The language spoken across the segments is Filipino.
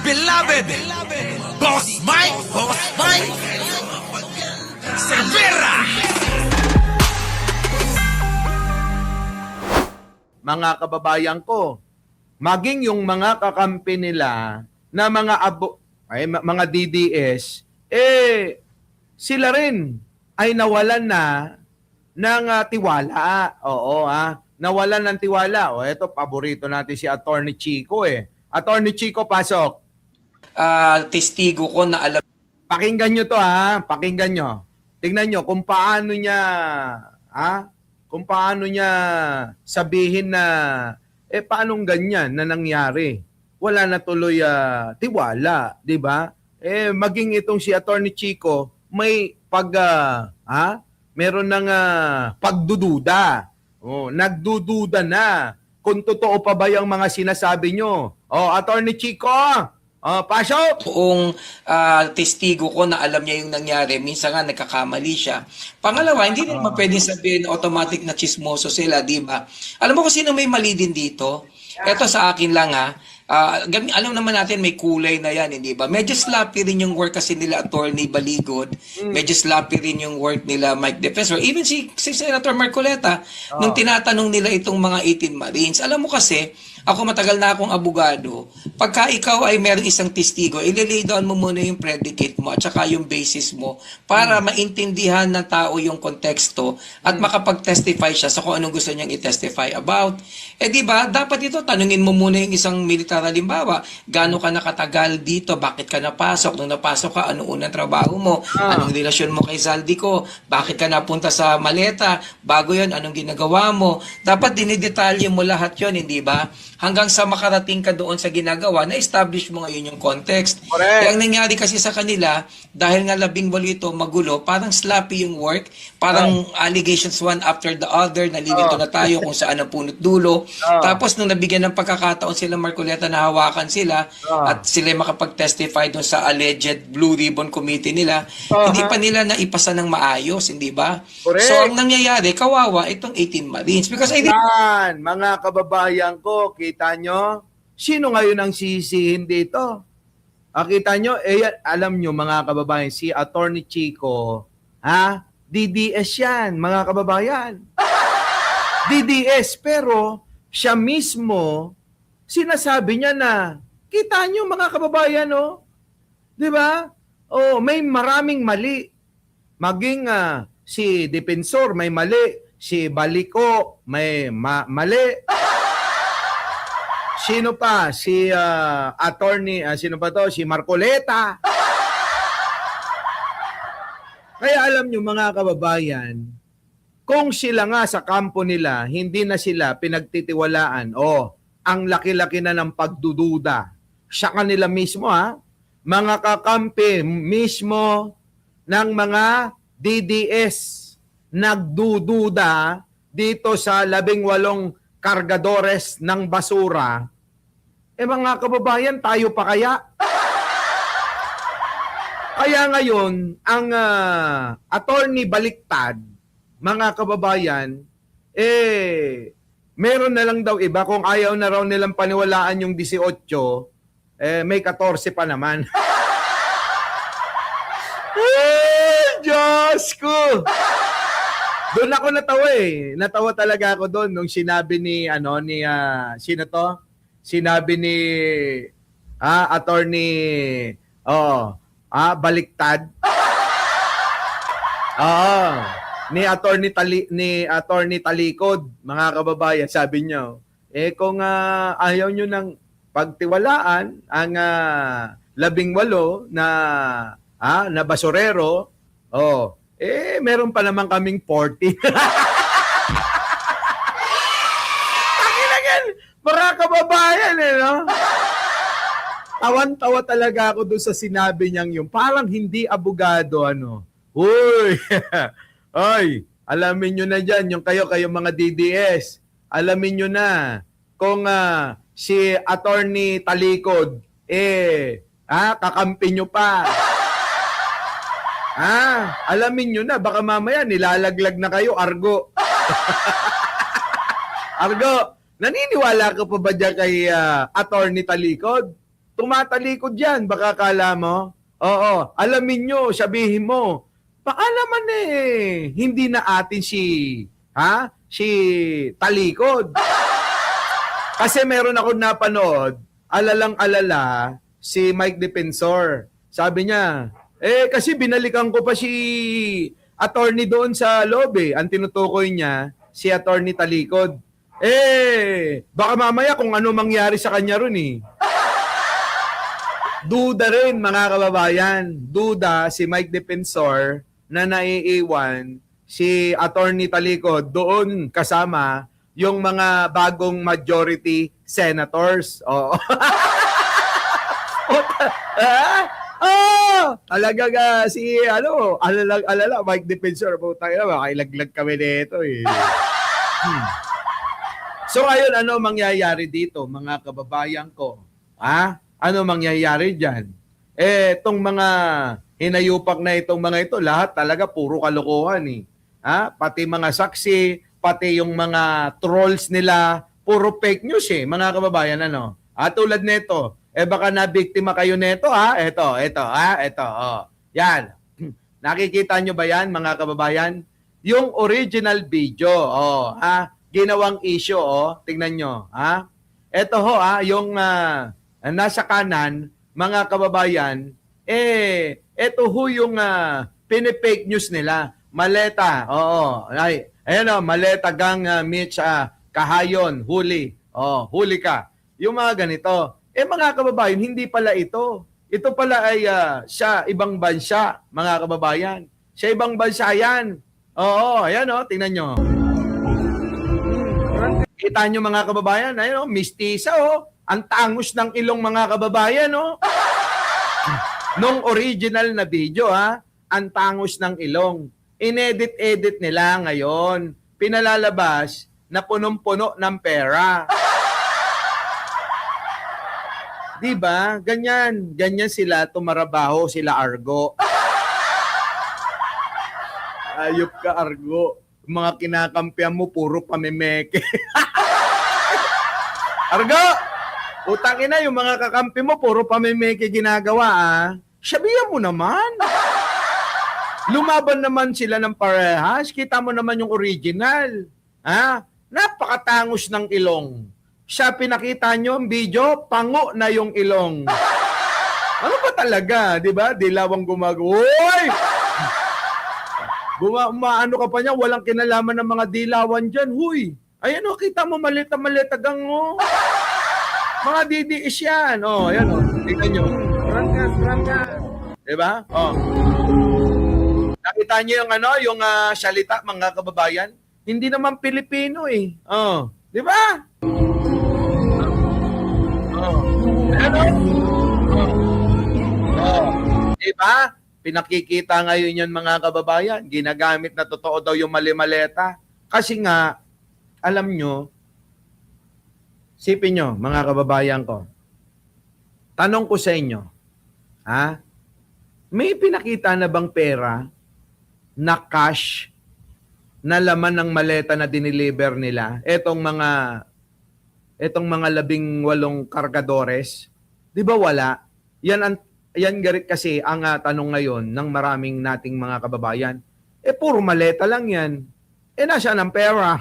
beloved Boss Mike Cervera. Mga kababayan ko, maging yung mga kakampi nila na mga DDS, sila rin ay nawalan na ng tiwala. Oo, nawalan ng tiwala. O, eto, paborito natin si Attorney Chico Attorney Chico, pasok. Testigo ko na alam. Pakinggan nyo to, pakinggan nyo. Tingnan nyo kung paano niya, kung paano niya sabihin na, paanong ganyan na nangyari? Wala na tuloy tiwala, di ba? Maging itong si Attorney Chico, may meron ng pagdududa. Nagdududa na kung totoo pa ba yung mga sinasabi nyo. Attorney Chico, pasok! Buong testigo ko na alam niya yung nangyari. Minsan nga nagkakamali siya. Pangalawa, hindi naman pwedeng sabihin automatic na chismoso sila, di ba? Alam mo kung sino may mali din dito? Ito sa akin lang alam naman natin may kulay na yan, hindi ba? Medyo sloppy rin yung work kasi nila Attorney Baligod. Medyo sloppy rin yung work nila Mike Defensor. Even si Senator Marcoleta, nung tinatanong nila itong mga 18 Marines. Alam mo kasi, ako matagal na akong abogado. Pagka ikaw ay meron isang testigo, ililay down mo muna yung predicate mo at saka yung basis mo para maintindihan ng tao yung konteksto at makapag-testify siya sa kung anong gusto niyang i-testify about. Di ba, dapat ito, tanungin mo muna yung isang militar, halimbawa, gaano ka nakatagal dito, bakit ka napasok, nung napasok ka, anong unang trabaho mo, anong relasyon mo kay Zaldico, bakit ka napunta sa maleta, bago yon anong ginagawa mo. Dapat dinidetalye mo lahat yon, hindi ba? Hanggang sa makarating ka doon sa ginagawa, na-establish mo ngayon yung context. Kaya ang nangyari kasi sa kanila, dahil nga 18 ito, magulo, parang sloppy yung work, parang allegations one after the other, nalilito na tayo kung saan ang punot dulo. Tapos nung nabigyan ng pagkakataon sila Marcoleta na hawakan sila at sila makapag-testify doon sa alleged Blue Ribbon Committee nila, hindi pa nila naipasa ng maayos, hindi ba? So ang nangyayari, kawawa itong 18 Marines. Because Yan, mga kababayan ko, kita nyo? Sino ngayon ang sisihin dito? Kita nyo? Alam nyo mga kababayan, si Attorney Chico, DDS yan, mga kababayan. DDS, pero siya mismo, sinasabi niya na, kita nyo mga kababayan, di ba? May maraming mali. Maging si Defensor may mali, si Baliko may mali. Sino pa? Si attorney, sino pa to? Si Marcoleta. Kaya alam nyo mga kababayan, kung sila nga sa kampo nila, hindi na sila pinagtitiwalaan, ang laki-laki na ng pagdududa sa kanila mismo, mga kakampi mismo ng mga DDS nagdududa dito sa 18 kargadores ng basura. Mga kababayan, tayo pa kaya? Kaya ngayon, ang attorney baliktad, mga kababayan, meron na lang daw iba. Kung ayaw na raw nilang paniwalaan yung 18, may 14 pa naman. Diyos ko! Doon ako natawa Natawa talaga ako doon nung sinabi ni, sino to? Sinabi ni, attorney, baliktad. Ni attorney Talikod, mga kababayan, sabi niya, kung ayaw nyo ng pagtiwalaan ang 18 na basurero, meron pa naman kaming 40. Mga kababayan, Tawan-tawa talaga ako doon sa sinabi niyang yun. Parang hindi abogado, Uy! Ay, alamin nyo na dyan, yung kayo mga DDS, alamin nyo na kung si Attorney Talikod, kakampi nyo pa. Alamin nyo na, baka mamaya nilalaglag na kayo, Argo. Argo, naniniwala ka pa ba dyan kay Attorney Talikod? Tumatalikod yan, baka kala mo. Oo, alamin nyo, sabihin mo, baka naman hindi na atin si talikod. Kasi meron ako napanood, alalang-alala, si Mike Defensor. Sabi niya, kasi binalikan ko pa si attorney doon sa loob Ang tinutukoy niya, si attorney Talikod. Baka mamaya kung ano mangyari sa kanya ron Duda rin mga kababayan. Duda si Mike Defensor na naiiwan si attorney Talikod doon kasama yung mga bagong majority senators. Oo. Talaga si alala Mike Defensor putang ina makailaglag kami nito So ayun, ano mangyayari dito mga kababayan ko? Ano mangyayari diyan? Itong mga hinayupak na itong mga ito, lahat talaga puro kalokohan Pati mga saksi, pati yung mga trolls nila, puro fake news mga kababayan tulad nito, baka nabiktima kayo nito ito. Yan. Nakikita nyo ba yan mga kababayan? Yung original video, ginawang issue, tingnan nyo, Ito yung nasa kanan, mga kababayan, ito yung pinipake news nila. Maleta, ayan maleta gang Mitch Kahayon, huli. Huli ka. Yung mga ganito. Mga kababayan, hindi pala ito. Ito pala ay sa ibang bansa, mga kababayan. Sa ibang bansa yan. Ayan tingnan nyo. Kita nyo mga kababayan, ayan mistisa ang tangos ng ilong mga kababayan Nung original na video ang tangos ng ilong. Inedit-edit nila ngayon. Pinalalabas na punong-puno ng pera. Diba? Ganyan sila tumarabaho, sila Argo. Ayop ka, Argo. Mga kinakampihan mo, puro pamimeke. Argo! Utang ina, yung mga kakampi mo, puro pamimeke ginagawa, Sabihan mo naman. Lumaban naman sila ng parehas. Kita mo naman yung original. Napakatangos ng ilong. Siya pinakita nyo ang video, pango na yung ilong. Ano ba talaga, di ba? Dilawang gumagawa. Uy! Umaano ka pa niya, walang kinalaman ng mga dilawan dyan. Huy! Ayan kita mo, malita-malitagang mga DDS yan. Ayan tingnan nyo. Rangkas. Diba? Nakita nyo yung salita, mga kababayan? Hindi naman Pilipino di ba? Diba? Pinakikita ngayon yan mga kababayan. Ginagamit na totoo daw yung mali-maleta. Kasi nga, alam nyo, sipin nyo, mga kababayan ko, tanong ko sa inyo, may pinakita na bang pera na cash na laman ng maleta na diniliver nila? Etong mga 18 kargadores, di ba wala? Yan garit kasi ang tanong ngayon ng maraming nating mga kababayan. Puro maleta lang yan. Nasaan ang pera?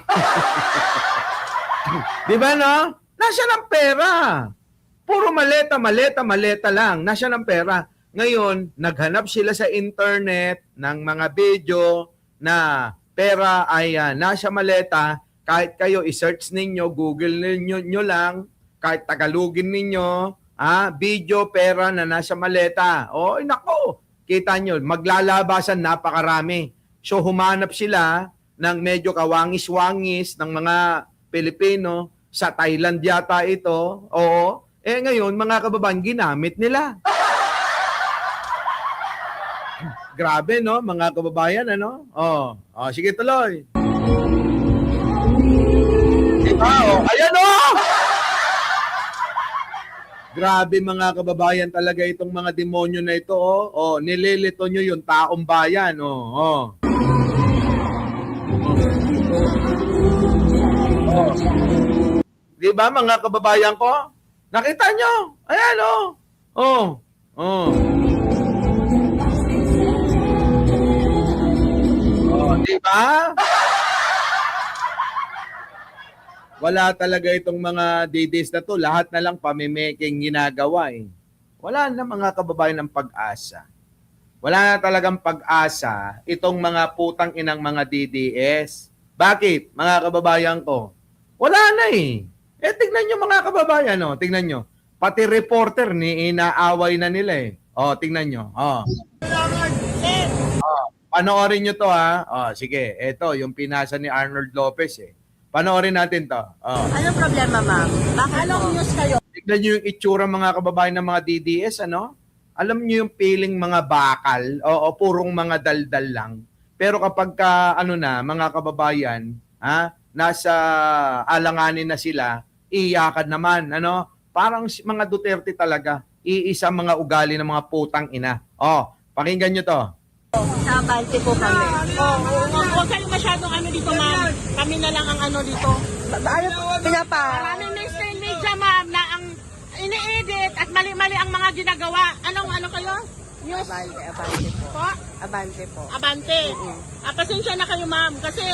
Di ba Nasaan ang pera? Puro maleta lang. Nasaan ang pera? Ngayon, naghanap sila sa internet ng mga video na pera ay nasa maleta. Kahit kayo i-search ninyo, Google nyo lang, kahit Tagalogin ninyo, video pera na nasa maleta. Nako, kita nyo, maglalabasan napakarami. So humanap sila ng medyo kawangis-wangis ng mga Pilipino, sa Thailand yata ito. Ngayon, mga kababayan, ginamit nila. Grabe, mga kababayan, sige tuloy. Diba, ayan, Grabe, mga kababayan, talaga itong mga demonyo na ito, nililito nyo yung taong bayan, Diba, mga kababayan ko? Nakita nyo? Ayan, Oh, oh. Oh, di ba? Wala talaga itong mga DDs na to. Lahat na lang pamimeking ginagawa eh. Wala na mga kababayan ng pag-asa. Wala na talagang pag-asa itong mga putang inang mga DDS. Bakit, mga kababayan ko? Wala na eh. Eh, tignan nyo mga kababayan, oh. Tignan nyo. Pati reporter ni inaaway na nila eh. Oh, tignan nyo. Oh. Panoorin nyo to ha. Oh, sige, eto yung pinasa ni Arnold Lopez eh. Panoorin natin to. Oh. Anong problema, ma'am? Bakit Anong news kayo? Tignan nyo yung itsura mga kababayan ng mga DDS, ano? Alam nyo yung feeling mga bakal, o purong mga daldal lang. Pero kapag ka, ano na, mga kababayan, nasa alanganin na sila, iyakan naman, ano? Parang mga Duterte talaga, iisa mga ugali ng mga putang ina. Oh, pakinggan nyo to. Sa abante po kami. Huwag kayong masyadong ano dito, ma'am. Kami na lang ang ano dito. Ano po, Maraming mainstream media, ma'am, na ang ini-edit at mali-mali ang mga ginagawa. Anong ano kayo? News? Abante po. Po? Abante po. Abante. Pasensya na kayo, ma'am. Kasi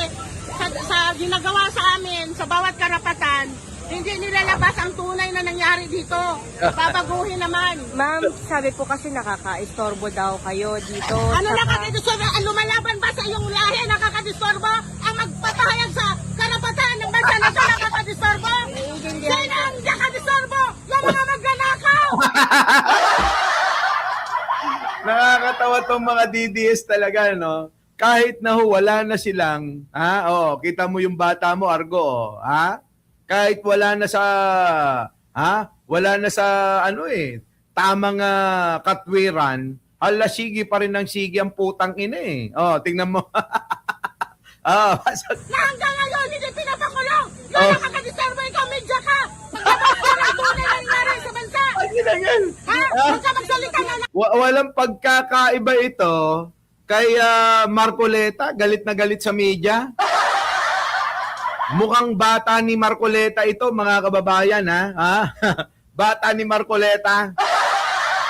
sa ginagawa sa amin, sa bawat karapatan, hindi nilalabas ang tunay na nangyari dito. Babaguhin naman. Ma'am, sabi po kasi nakaka-istorbo daw kayo dito. Ano Saka- nakakadistorbo? Ang lumalaban ba sa iyong lahi nakakadistorbo? Ang magpapahayag sa karapatan ng bansa na ito nakakadistorbo? Sino ang nakadistorbo? Yung mga magnanakaw! Nakakatawa tong mga DDS talaga, no? Kahit na wala na silang, kita mo yung bata mo, Argo, kahit wala na sa, wala na sa, tamang katwiran, hala, sige pa rin ng sige ang putang ina eh. Oh, tingnan mo. Na hanggang ngayon, hindi pinapakulong! Yung nakakadisturbo, ikaw, media ka! Magpapakita ng tunay na nangyari sa bansa! Ha? Huwag ka magsalita na Walang pagkakaiba ito kay Marcoleta, galit na galit sa media. Mukhang bata ni Marcoleta ito, mga kababayan, ha? Bata ni Marcoleta.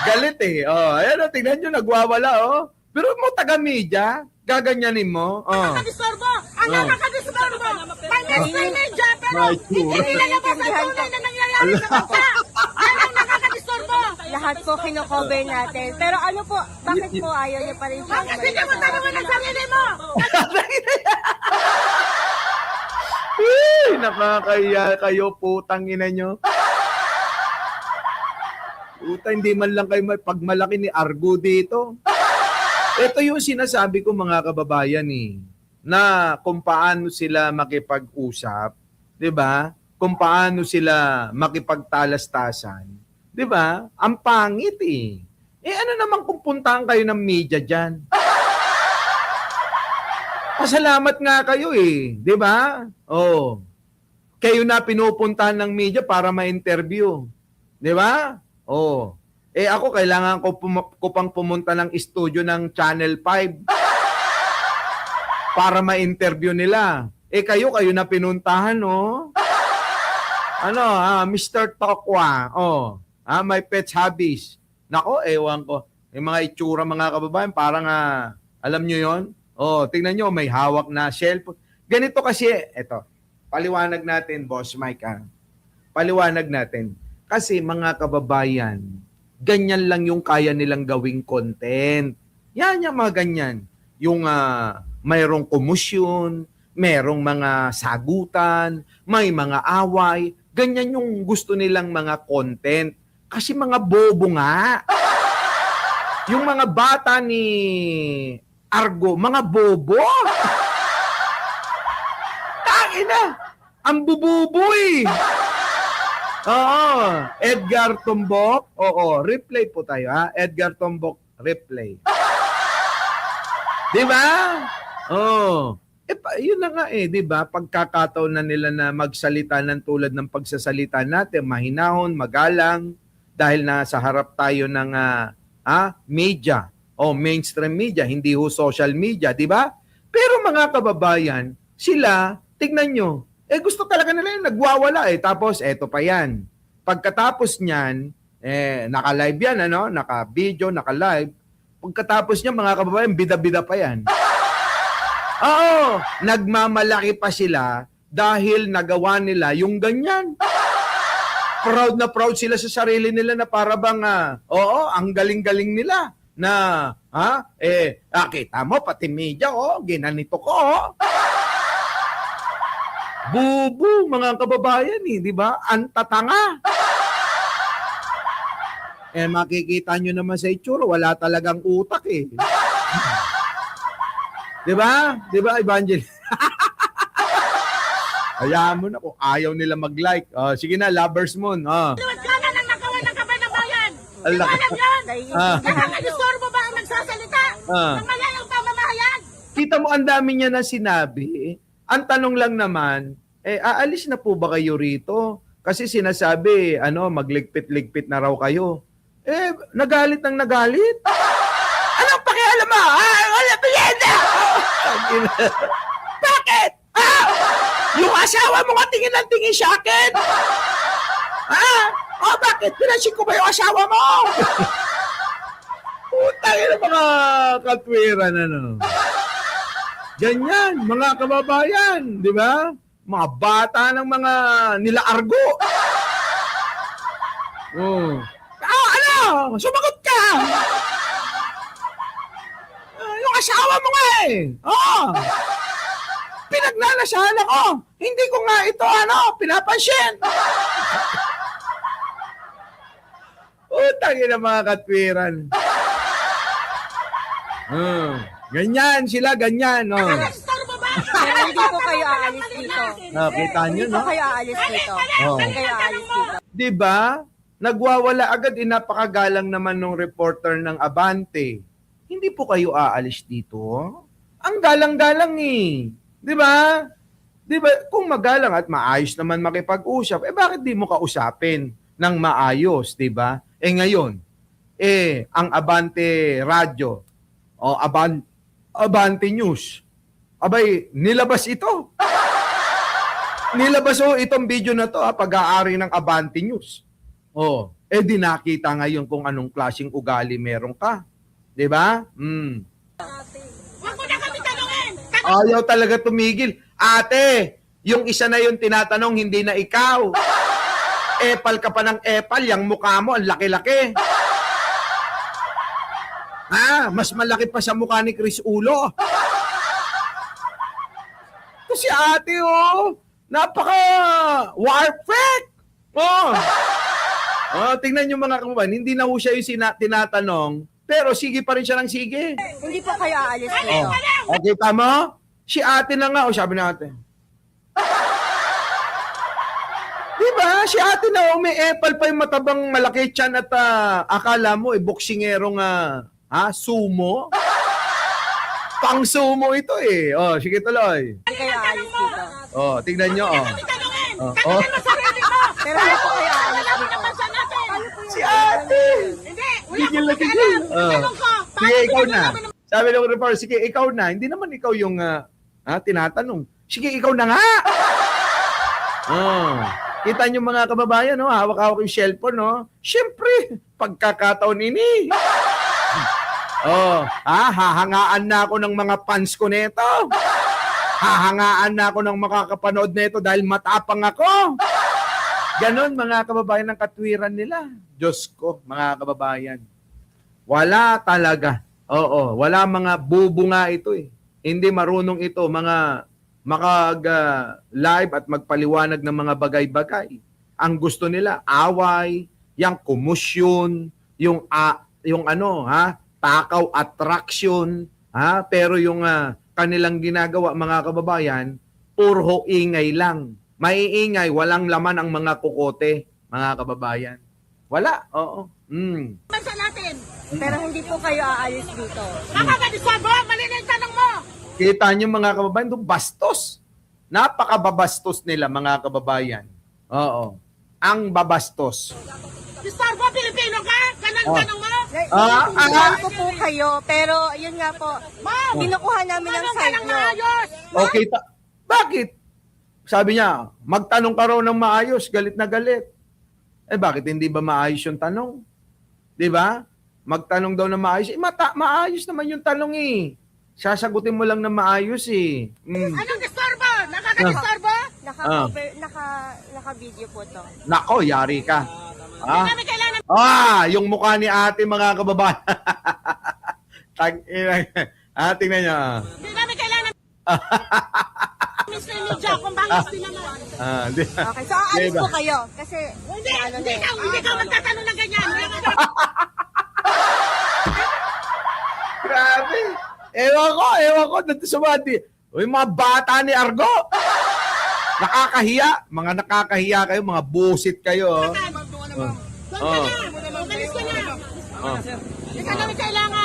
Galit eh. Oh, ayan, tingnan nyo, nagwawala, oh. Pero mo taga-media, gaganyanin mo. Oh. nakakadisturbo! Ang nakakadisturbo! May mainstream media, pero hindi nilalabas ang tunay na nangyayari sa bansa! Yan ang nakakadisturbo! Lahat po kino-cover natin. Pero ano po, bakit po ayaw niyo pa rin siya? Bakit hindi mo tanongin ang sarili mo? Nakakaya kayo, putang ina nyo. Puta, hindi man lang kayo pagmalaki ni Argo dito. Ito yung sinasabi ko mga kababayan na kung paano sila makipag-usap, 'di ba? Kung paano sila makipagtalastasan, 'di ba? Ang pangit eh. Ano naman kung puntahan kayo ng media diyan? Pasalamat nga kayo eh, 'di ba? Oh. Kayo na pinupuntahan ng media para ma-interview. 'Di ba? Oh. Ako, kailangan ko pang pumunta ng studio ng Channel 5 para ma-interview nila. Kayo na pinuntahan, no? Mr. Tokwa, my pets hobbies. Nako, ewan ko. Yung mga itsura, mga kababayan, parang, alam nyo yon? Tingnan nyo, may hawak na cellphone. Ganito kasi, eto, paliwanag natin, Boss Mike, Paliwanag natin. Kasi, mga kababayan, ganyan lang yung kaya nilang gawing content. Yan yung mga ganyan. Yung mayroong komisyon, mayroong mga sagutan, may mga away. Ganyan yung gusto nilang mga content. Kasi mga bobo nga. Yung mga bata ni Argo, mga bobo. Tangina! Ang bububo eh. Oo. Edgar Tombok. Oo. Replay po tayo, Edgar Tombok, replay. Di ba? Oo. Yun na nga di ba? Pagkakataon na nila na magsalita ng tulad ng pagsasalita natin, mahinahon, magalang, dahil nasa harap tayo ng media o mainstream media, hindi ho social media, di ba? Pero mga kababayan, sila, tignan nyo, gusto talaga nila yung nagwawala Tapos, eto pa yan. Pagkatapos niyan, Naka-live yan, ano? Naka-video, naka-live. Pagkatapos niya, mga kababayan, bida-bida pa yan. Oo, nagmamalaki pa sila dahil nagawa nila yung ganyan. Proud na proud sila sa sarili nila na para bang, oo, ang galing-galing nila na, kita mo, pati media, ginanito ko, Bubu, mga kababayan, di ba? Antatanga. Makikita nyo naman sa itsura, wala talagang utak eh. Di ba? Di ba, Evangelist? Hayaan mo na kung ayaw nila mag-like. Sige na, Lovers Moon. Liwat ka na ng nakawan ng kapal ng bayan. Di Ala- ba alam yan? Ah. Nakaka-disturbo ba ang nagsasalita? Ng malayang pamamahayan? Kita mo, ang dami niya na sinabi. Ang tanong lang naman, aalis na po ba kayo rito? Kasi sinasabi, magligpit-ligpit na raw kayo. Nagalit ng nagalit. Anong pakialam mo? Wala pilihan! Bakit? Yung asawa mo nga tingin ng tingin sa akin? Bakit? Pinansin ko ba yung asawa mo? Putang ina, mga katwiran, Ganyan, mga kababayan, di ba? Mga bata ng mga nila Argo. Sumagot ka! Yung asawa mo nga pinagnanasahan ako. Hindi ko nga ito, pinapansin. Utang ina, mga katwiran. Ganyan sila, ganyan. Nakaka-disturbo ba? Pero hindi po kayo aalis dito. Kita nyo, Hindi po kayo aalis dito. Hindi kayo aalis dito. Di ba? Nagwawala agad, napakagalang naman ng reporter ng Abante. Hindi po kayo aalis dito? Ang galang-galang Di ba? Di ba? Kung magalang at maayos naman makipag-usap, bakit di mo kausapin ng maayos, di ba? Ngayon, ang Abante Radio, o Abante News, abay, nilabas ito. Nilabas itong video na to, pag-aari ng Abante News. Di nakita ngayon kung anong klaseng ugali meron ka. Di ba? Huwag mo na kami tanungin! Ayaw talaga tumigil. Ate, yung isa na yung tinatanong, hindi na ikaw. Epal ka pa ng epal, yung mukha mo, ang laki-laki. Mas malaki pa sa mukha ni Chris Ulo. Kasi ate, napaka warfare. Tingnan nyo mga kababayan, hindi na ho siya yung tinatanong, pero sige pa rin siya ng sige. Hindi po kayo aalis dito. Okay, tama? Si ate na nga, sabi na ate. Diba? Si ate na, may epal pa yung matabang malaki tiyan at akala mo, boksingerong sumo. Pang sumo ito sige tuloy. Hindi kayo aalis dito. Tignan nyo, Tanungin! Tanungin mo sarili mo! Pero hindi po kayo aalis Alam mo dito. naman sa natin! Si ate! Hindi! Wala Tigil ko na tigil. pakialam! Tanong ko! Sige, ikaw na. Sabi ng reporter, sige, ikaw na. Hindi naman ikaw yung tinatanong. Sige, ikaw na nga. Kita nyo mga kababayan, hawak-hawak yung cellphone, Siyempre, pagkakataon ini. Hahangaan na ako ng mga fans ko neto. Hahangaan na ako ng makakapanood neto dahil matapang ako. Ganon mga kababayan ng katwiran nila. Diyos ko, mga kababayan. Wala talaga. Wala mga bubo nga ito Hindi marunong ito mga makag-live at magpaliwanag ng mga bagay-bagay. Ang gusto nila, away, yung kumusyon, yung takaw attraction, pero yung kanilang ginagawa mga kababayan, puro ingay lang. Maiingay, walang laman ang mga kukote, mga kababayan. Wala, sa natin! Pero hindi po kayo aalis dito. Nakaka-disturbo! Mali na yung tanong mo! Kita niyo mga kababayan, doon bastos. Napakababastos nila mga kababayan. Ang babastos. Disturbo! Pilipino ka! Ganun tanong mo! Alam ko po kayo, pero yun nga po, kinukuha namin ang Tanong ka side ng nyo. maayos! Okay, bakit? Sabi niya, magtanong ka raw ng maayos, galit na galit. Eh bakit hindi ba maayos yung tanong? 'Di ba? Magtanong daw na maayos. Eh, maayos naman yung tanong eh. Sasagutin mo lang na maayos eh. Anong disturbo? Nakaka-disturbo? Naka-video po to. Nako, yari ka. Ah? Kami kailangan Yung mukha ni ate mga kababayan. Tingnan niyo. Hindi namin kailangan Mr. Media kung bakit din naman. Okay, so aalis Diba? po kayo. Kasi, Hindi ka magtatanong ng ganyan. Grabe. Ewan ko. Dito sa mga bata ni Argo. Nakakahiya. Mga nakakahiya kayo, mga busit kayo. Doon ka na. Umalis ka na. Hindi ka namin kailangan.